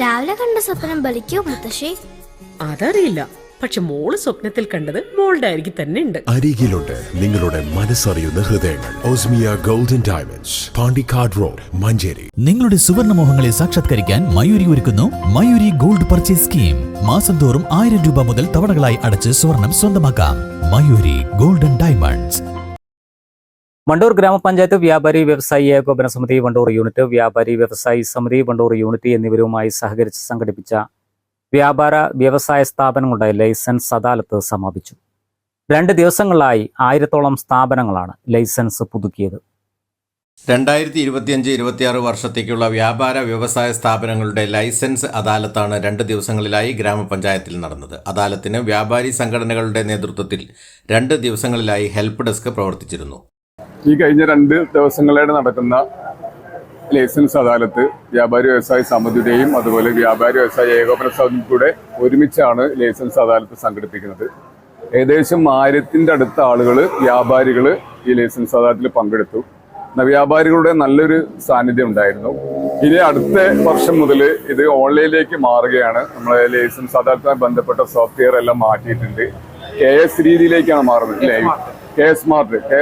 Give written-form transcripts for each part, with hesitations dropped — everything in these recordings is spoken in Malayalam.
രാവിലെ കണ്ട സ്വപ്നം ബലിക്കോ മുത്തശ്ശി? അതറിയില്ല, പക്ഷെ മോള് സ്വപ്നത്തിൽ കണ്ടത് മോളുടെ അരികിൽ തന്നെ ഉണ്ട്. അരികിലുണ്ട് നിങ്ങളുടെ മനസ്സറിയുന്ന ഹൃദയങ്ങൾ. Osmia Golden Diamonds, Pandikkad road, Manjeri. നിങ്ങളുടെ സുവർണ്ണ മോഹങ്ങളെ സാക്ഷാത്കരിക്കാൻ മയൂരി ഒരുക്കുന്നു മയൂരി ഗോൾഡ് പർച്ചേസ് സ്കീം. മാസം തോറും 1000 രൂപ മുതൽ തവണകളായി അടച്ച് സ്വർണം സ്വന്തമാക്കാം. Mayuri golden diamonds. വണ്ടൂർ ഗ്രാമപഞ്ചായത്ത് വ്യാപാരി വ്യവസായി ഏകോപന സമിതി വണ്ടൂർ യൂണിറ്റ്, വ്യാപാരി വ്യവസായി സമിതി വണ്ടൂർ യൂണിറ്റ് എന്നിവരുമായി സഹകരിച്ച് സംഘടിപ്പിച്ച വ്യാപാര വ്യവസായ സ്ഥാപനങ്ങളുടെ ലൈസൻസ് അദാലത്ത് സമാപിച്ചു. 2 ദിവസങ്ങളിലായി 1000-ഓളം സ്ഥാപനങ്ങളാണ് ലൈസൻസ് പുതുക്കിയത്. 2025-26 വർഷത്തേക്കുള്ള വ്യാപാര വ്യവസായ സ്ഥാപനങ്ങളുടെ ലൈസൻസ് അദാലത്താണ് 2 ദിവസങ്ങളിലായി ഗ്രാമപഞ്ചായത്തിൽ നടന്നത്. അദാലത്തിന് വ്യാപാരി സംഘടനകളുടെ നേതൃത്വത്തിൽ 2 ദിവസങ്ങളിലായി ഹെൽപ്പ് ഡെസ്ക് പ്രവർത്തിച്ചിരുന്നു. ഈ കഴിഞ്ഞ 2 ദിവസങ്ങളിലായിട്ട് നടക്കുന്ന ലൈസൻസ് അദാലത്ത് വ്യാപാരി വ്യവസായ സമിതിയുടെയും അതുപോലെ വ്യാപാരി വ്യവസായ ഏകോപന സമിതിയുടെ ഒരുമിച്ചാണ് ലൈസൻസ് അദാലത്ത് സംഘടിപ്പിക്കുന്നത്. ഏകദേശം 1000-ന്റെ അടുത്ത ആളുകൾ, വ്യാപാരികൾ ഈ ലൈസൻസ് അദാലത്തിൽ പങ്കെടുത്തു. വ്യാപാരികളുടെ നല്ലൊരു സാന്നിധ്യം ഉണ്ടായിരുന്നു. ഇനി അടുത്ത വർഷം മുതൽ ഇത് ഓൺലൈനിലേക്ക് മാറുകയാണ്. നമ്മളെ ലൈസൻസ് അദാലത്തുമായി ബന്ധപ്പെട്ട സോഫ്റ്റ്വെയർ എല്ലാം മാറ്റിയിട്ടുണ്ട്. KS രീതിയിലേക്കാണ് മാറുന്നത്. KS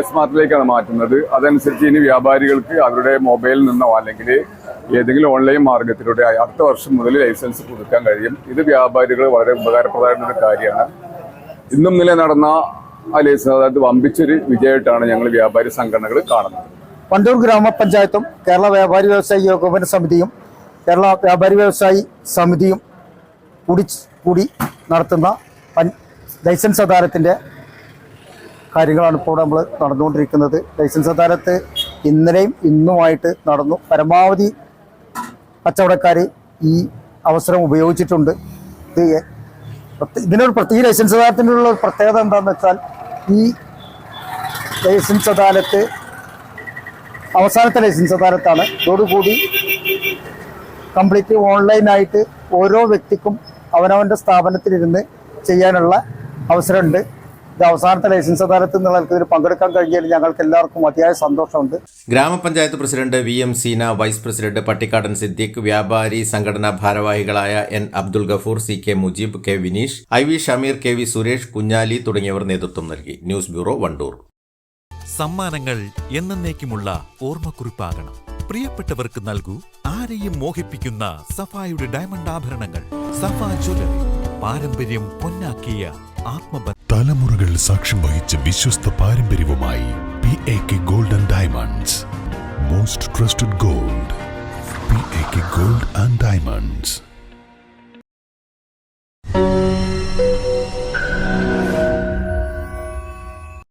സ്മാർട്ടിലേക്കാണ് മാറ്റുന്നത്. അതനുസരിച്ച് ഇനി വ്യാപാരികൾക്ക് അവരുടെ മൊബൈലിൽ നിന്നോ അല്ലെങ്കിൽ ഏതെങ്കിലും ഓൺലൈൻ മാർഗത്തിലൂടെ അടുത്ത വർഷം മുതൽ ലൈസൻസ് പുതുക്കാൻ കഴിയും. ഇത് വ്യാപാരികൾ വളരെ ഉപകാരപ്രദമായിട്ടുള്ള കാര്യമാണ്. ഇന്നും നില നടന്ന ആ ലൈസൻസ് അതായത് വമ്പിച്ചൊരു വിജയമായിട്ടാണ് ഞങ്ങൾ വ്യാപാരി സംഘടനകൾ കാണുന്നത്. വണ്ടൂർ ഗ്രാമപഞ്ചായത്തും കേരള വ്യാപാരി വ്യവസായി ഏകോപന സമിതിയും കേരള വ്യാപാരി വ്യവസായി സമിതിയും കൂടി നടത്തുന്ന ലൈസൻസ് അദാലത്തിൻ്റെ കാര്യങ്ങളാണ് ഇപ്പോൾ നമ്മൾ നടന്നുകൊണ്ടിരിക്കുന്നത്. ലൈസൻസ് അദാലത്ത് ഇന്നലെയും ഇന്നുമായിട്ട് നടന്നു. പരമാവധി കച്ചവടക്കാർ ഈ അവസരം ഉപയോഗിച്ചിട്ടുണ്ട്. ഈ ലൈസൻസ് അദാലത്തിനുള്ള ഒരു പ്രത്യേകത എന്താണെന്ന് വെച്ചാൽ, ഈ ലൈസൻസ് അദാലത്ത് അവസാനത്തെ ലൈസൻസ് അദാലത്താണ്. ഇതോടുകൂടി കംപ്ലീറ്റ് ഓൺലൈനായിട്ട് ഓരോ വ്യക്തിക്കും അവനവൻ്റെ സ്ഥാപനത്തിലിരുന്ന് ചെയ്യാനുള്ള അവസരമുണ്ട്. ഇത് അവസാനത്തെ ലൈസൻസ് അദാലത്ത് എന്നുള്ള പങ്കെടുക്കാൻ കഴിഞ്ഞാൽ ഞങ്ങൾക്ക് എല്ലാവർക്കും അതിയായ സന്തോഷമുണ്ട്. ഗ്രാമപഞ്ചായത്ത് president VM Seena, vice president Pattikkadan Siddique, വ്യാപാരി സംഘടനാ ഭാരവാഹികളായ N Abdul Gafoor, CK Mujeeb, K Vineesh, IV Shameer, KV Suresh, Kunjali തുടങ്ങിയവർ നേതൃത്വം നൽകി. News bureau, Wandoor. സമ്മാനങ്ങൾ എന്നേക്കുമുള്ള ഓർമ്മക്കുറിപ്പാകണം. പ്രിയപ്പെട്ടവർക്ക് നൽകൂ ആരെയും മോഹിപ്പിക്കുന്ന സഫായുടെ ഡയമണ്ട് ആഭരണങ്ങൾ. സഫ ജ്വല്ലറി, പാരമ്പര്യം പൊന്നാക്കിയ ആത്മബന്ധം. തലമുറകൾ സാക്ഷ്യം വഹിച്ച വിശ്വസ്ത പാരമ്പര്യവുമായി PAK golden diamonds. Most trusted gold. PAK gold and diamonds.